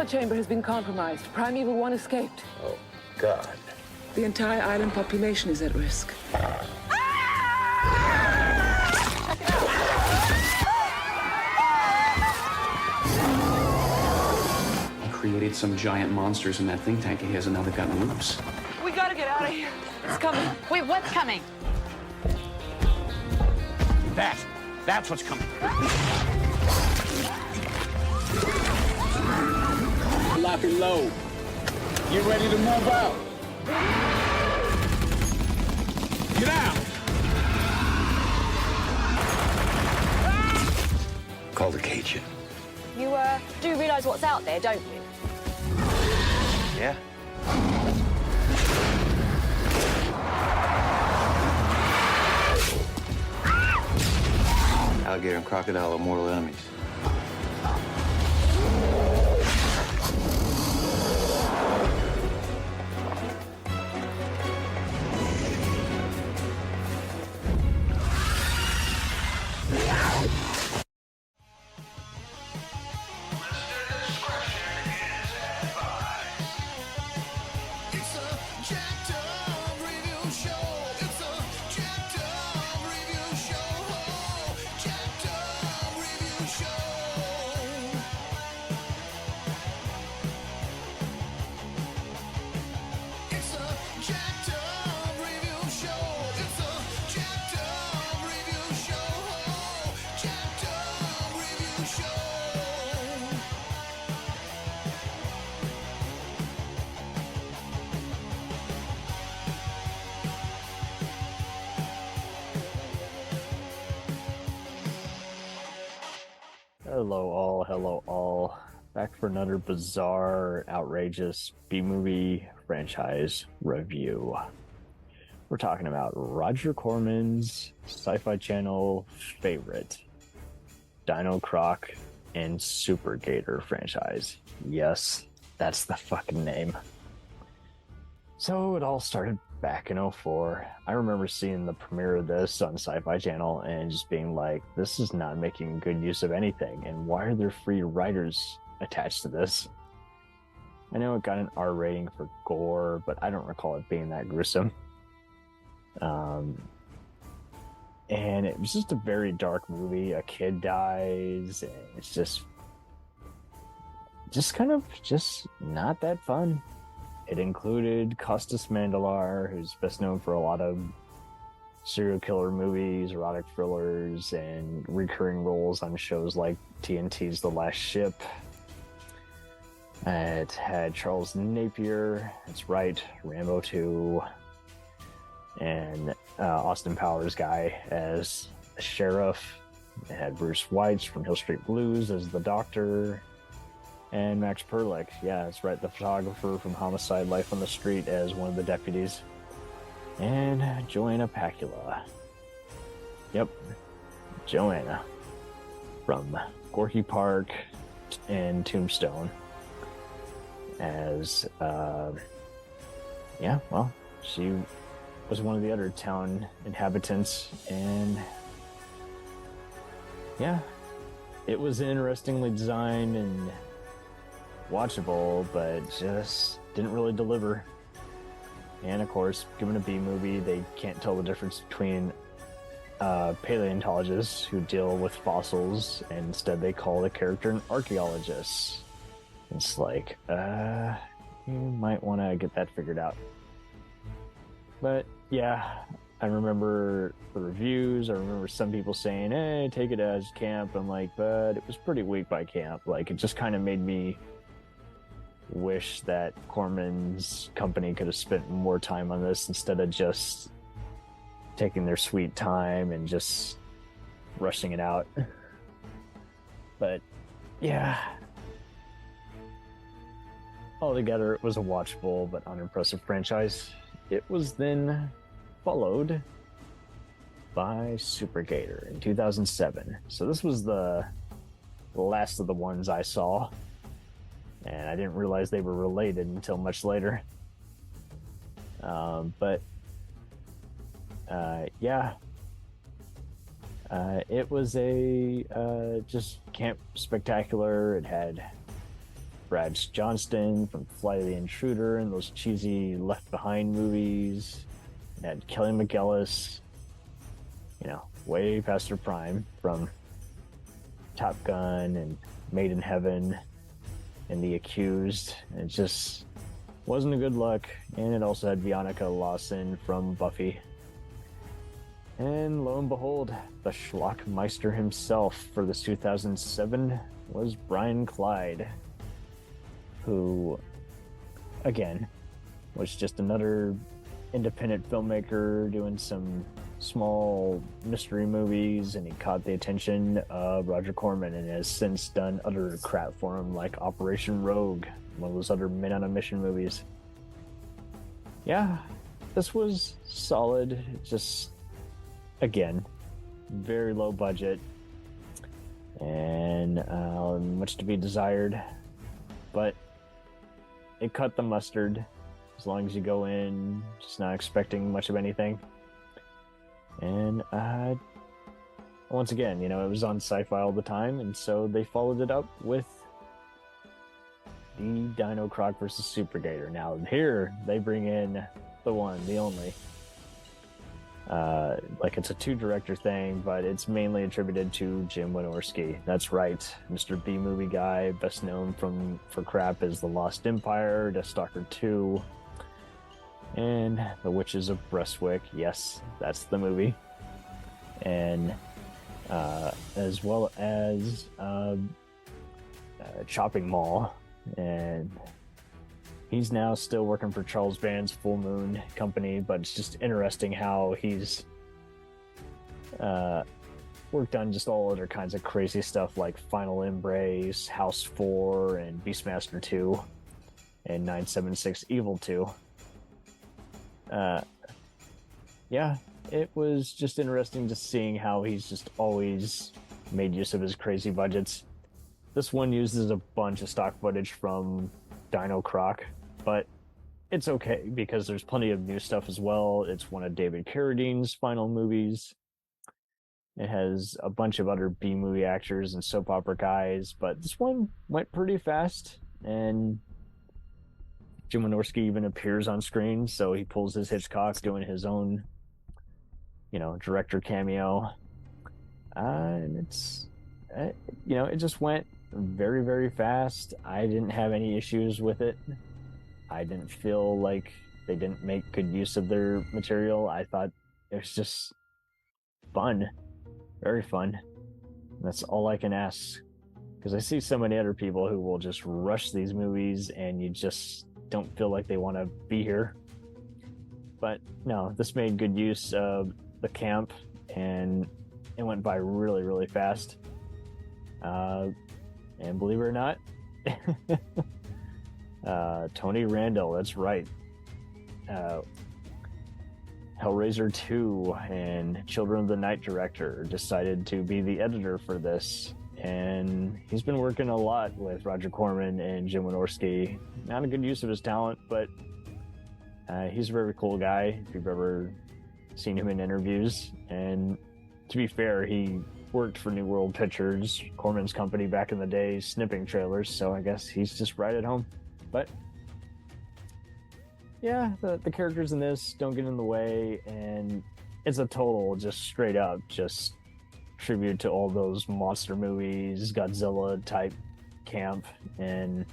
Alpha chamber has been compromised. Primeval 1 escaped. Oh, God. The entire island population is at risk. He created some giant monsters in that think tank of his, and now they've gotten loose. We gotta get out of here. It's coming. Wait, what's coming? That's what's coming. Lock and load. You ready to move out? Get out! Call the Cajun. You, do realize what's out there, don't you? Yeah. Alligator and crocodile are mortal enemies. Hello all. Back for another bizarre, outrageous B-movie franchise review. We're talking about Roger Corman's SyFy Channel favorite, DINOCROC and SUPERGATOR franchise. Yes, that's the fucking name. So it all started back in 2004. I remember seeing the premiere of this on SyFy Channel and just being like, this is not making good use of anything, and why are there free writers attached to this? I know it got an R rating for gore, but I don't recall it being that gruesome. And it was just a very dark movie. A kid dies, and it's just kind of not that fun. It included Costas Mandalar, who's best known for a lot of serial killer movies, erotic thrillers, and recurring roles on shows like TNT's The Last Ship. It had Charles Napier, that's right, Rambo 2, and Austin Powers guy as the sheriff. It had Bruce Weitz from Hill Street Blues as the doctor. And Max Perlich, yeah, that's right, the photographer from Homicide: Life on the Street as one of the deputies. And Joanna Pacula. Yep, Joanna. From Gorky Park and Tombstone. As, she was one of the other town inhabitants, and yeah, it was interestingly designed and watchable, but just didn't really deliver. And of course, given a B movie, they can't tell the difference between paleontologists who deal with fossils, and instead they call the character an archaeologist. It's like, you might want to get that figured out. But yeah, I remember the reviews. I remember some people saying, hey, take it as camp. I'm like, but it was pretty weak by camp. Like, it just kind of made me wish that Corman's company could have spent more time on this instead of just taking their sweet time and just rushing it out. But yeah, altogether it was a watchable but unimpressive franchise. It was then followed by SUPERGATOR in 2007. So this was the last of the ones I saw, and I didn't realize they were related until much later. It was a just camp spectacular. It had Brad Johnston from Flight of the Intruder and those cheesy Left Behind movies. It had Kelly McGillis, way past her prime, from Top Gun and Made in Heaven and The Accused. It just wasn't a good look. And it also had Veronica Lawson from Buffy. And lo and behold, the Schlockmeister himself for this 2007 was Brian Clyde, who, again, was just another independent filmmaker doing some small mystery movies, and he caught the attention of Roger Corman and has since done other crap for him, like Operation Rogue, one of those other Men on a Mission movies. Yeah, this was solid, just, again, very low budget and much to be desired, but it cut the mustard as long as you go in just not expecting much of anything. And once again, it was on SyFy all the time, and so they followed it up with the DINOCROC versus SUPERGATOR. Now here they bring in the one, the only. It's a two-director thing, but it's mainly attributed to Jim Wynorski. That's right, Mr. B-movie guy, best known for crap as The Lost Empire, Deathstalker 2, and The Witches of Brestwick. Yes, that's the movie. And as well as Chopping Mall. And he's now still working for Charles Band's Full Moon Company, but it's just interesting how he's worked on just all other kinds of crazy stuff like Final Embrace, House 4, and Beastmaster 2, and 976 Evil 2. Yeah, it was just interesting just seeing how he's just always made use of his crazy budgets. This one uses a bunch of stock footage from DINOCROC, but it's okay because there's plenty of new stuff as well. It's one of David Carradine's final movies. It has a bunch of other B-movie actors and soap opera guys, but this one went pretty fast, and Jim Wynorski even appears on screen, so he pulls his Hitchcock doing his own, director cameo. And it's, it just went very, very fast. I didn't have any issues with it. I didn't feel like they didn't make good use of their material. I thought it was just fun. Very fun. And that's all I can ask. Because I see so many other people who will just rush these movies and you just don't feel like they want to be here. But no, this made good use of the camp, and it went by really, really fast. And believe it or not, Tony Randall, that's right. Hellraiser 2 and Children of the Night director decided to be the editor for this, and he's been working a lot with Roger Corman and Jim Wynorski. Not a good use of his talent, but he's a very cool guy if you've ever seen him in interviews. And to be fair, he worked for New World Pictures, Corman's company back in the day, snipping trailers, so I guess he's just right at home. But yeah, the characters in this don't get in the way, and it's a total, just straight up, just tribute to all those monster movies, Godzilla type camp. And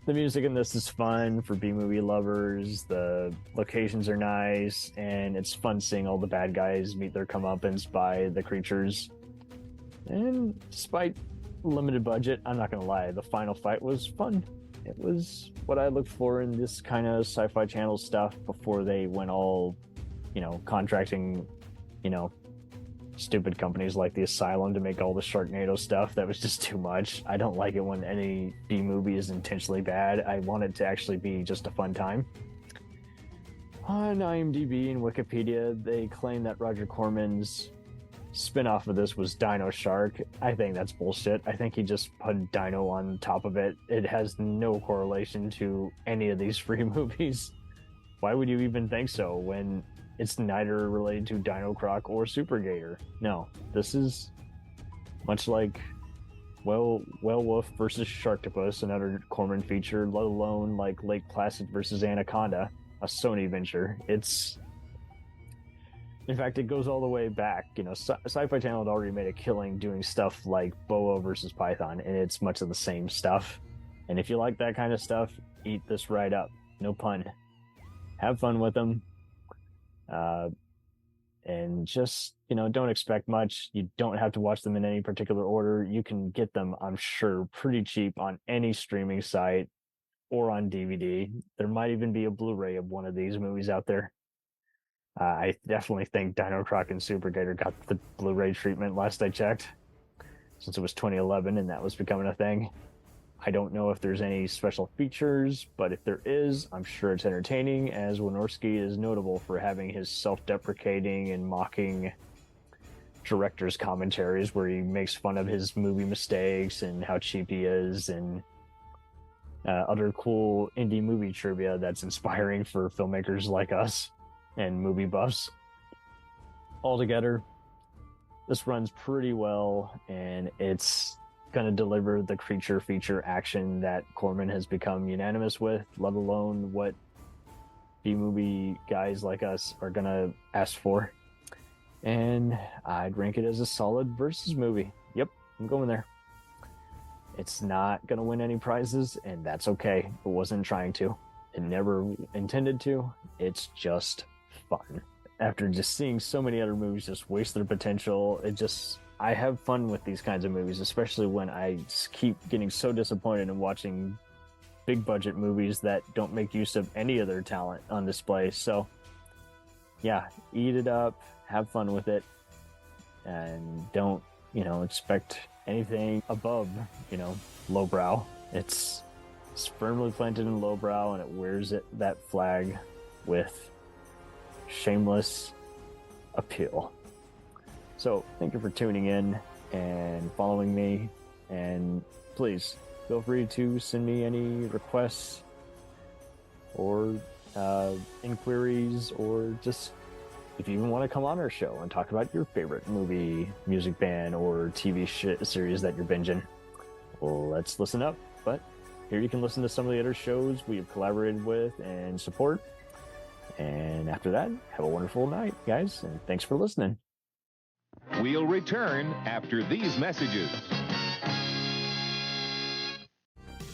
the music in this is fun for B-movie lovers. The locations are nice, and it's fun seeing all the bad guys meet their comeuppance by the creatures. And despite limited budget, I'm not gonna lie, the final fight was fun. It was what I looked for in this kind of SyFy Channel stuff before they went all, contracting, stupid companies like the Asylum to make all the Sharknado stuff. That was just too much. I don't like it when any B-movie is intentionally bad. I want it to actually be just a fun time. On IMDb and Wikipedia, they claim that Roger Corman's spin-off of this was Dino Shark. I think that's bullshit. I think he just put Dino on top of it. It has no correlation to any of these free movies. Why would you even think so when it's neither related to DINOCROC or SUPERGATOR? No, this is much like Werewolf versus Sharktopus, another Corman feature, let alone like Lake Placid versus Anaconda, a Sony venture. In fact, it goes all the way back. SyFy Channel had already made a killing doing stuff like Boa versus Python, and it's much of the same stuff. And if you like that kind of stuff, eat this right up. No pun. Have fun with them. And just, don't expect much. You don't have to watch them in any particular order. You can get them, I'm sure, pretty cheap on any streaming site or on DVD. There might even be a Blu-ray of one of these movies out there. I definitely think DINOCROC and SUPERGATOR got the Blu-ray treatment last I checked, since it was 2011 and that was becoming a thing. I don't know if there's any special features, but if there is, I'm sure it's entertaining, as Wynorski is notable for having his self-deprecating and mocking director's commentaries where he makes fun of his movie mistakes and how cheap he is, and other cool indie movie trivia that's inspiring for filmmakers like us and movie buffs. Altogether, this runs pretty well, and it's going to deliver the creature feature action that Corman has become unanimous with, let alone what B-movie guys like us are going to ask for. And I'd rank it as a solid versus movie. Yep, I'm going there. It's not going to win any prizes, and that's okay. It wasn't trying to. It never intended to. It's just fun. After just seeing so many other movies just waste their potential, I have fun with these kinds of movies, especially when I keep getting so disappointed in watching big budget movies that don't make use of any of their talent on display. So yeah, eat it up, have fun with it, and don't, expect anything above, lowbrow. It's firmly planted in lowbrow, and it wears that flag with shameless appeal. So thank you for tuning in and following me, and please feel free to send me any requests or inquiries, or just if you even want to come on our show and talk about your favorite movie, music band, or TV series that you're binging. Well, let's listen up. But here you can listen to some of the other shows we have collaborated with and support. And after that, have a wonderful night, guys, and thanks for listening. We'll return after these messages.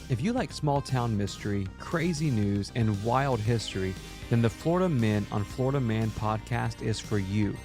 If you like small-town mystery, crazy news, and wild history, then the Florida Men on Florida Man podcast is for you.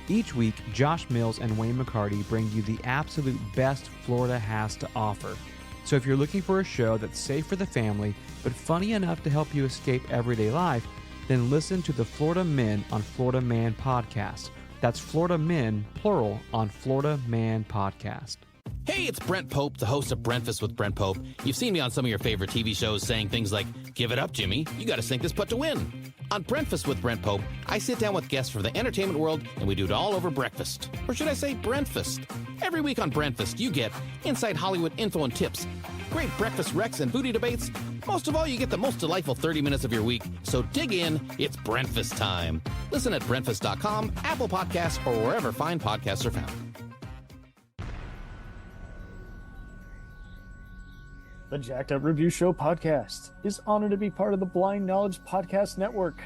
Each week, Josh Mills and Wayne McCarty bring you the absolute best Florida has to offer. So if you're looking for a show that's safe for the family, but funny enough to help you escape everyday life, then listen to the Florida Men on Florida Man podcast. That's Florida Men, plural, on Florida Man podcast. Hey, it's Brent Pope, the host of Breakfast with Brent Pope. You've seen me on some of your favorite TV shows saying things like, "Give it up, Jimmy. You got to sink this putt to win." On Breakfast with Brent Pope, I sit down with guests from the entertainment world, and we do it all over breakfast. Or should I say Brentfast? Every week on Brentfast, you get inside Hollywood info and tips, great breakfast recs and booty debates. Most of all, you get the most delightful 30 minutes of your week. So dig in. It's Brentfast time. Listen at Brentfast.com, Apple Podcasts, or wherever fine podcasts are found. The Jacked Up Review Show podcast is honored to be part of the Blind Knowledge Podcast Network.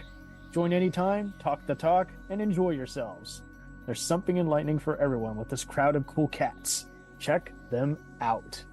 Join anytime, talk the talk, and enjoy yourselves. There's something enlightening for everyone with this crowd of cool cats. Check them out.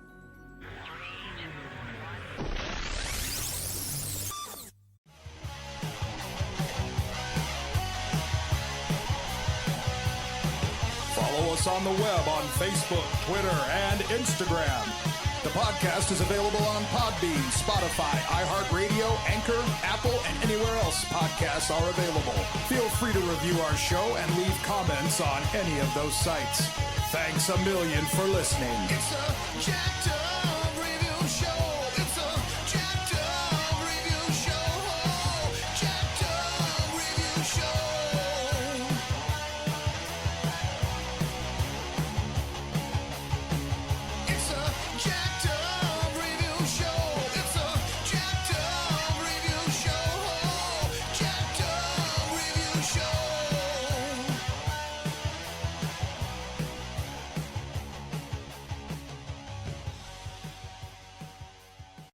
Follow us on the web on Facebook, Twitter, and Instagram. The podcast is available on Podbean, Spotify, iHeartRadio, Anchor, Apple, and anywhere else podcasts are available. Feel free to review our show and leave comments on any of those sites. Thanks a million for listening. It's a jacked up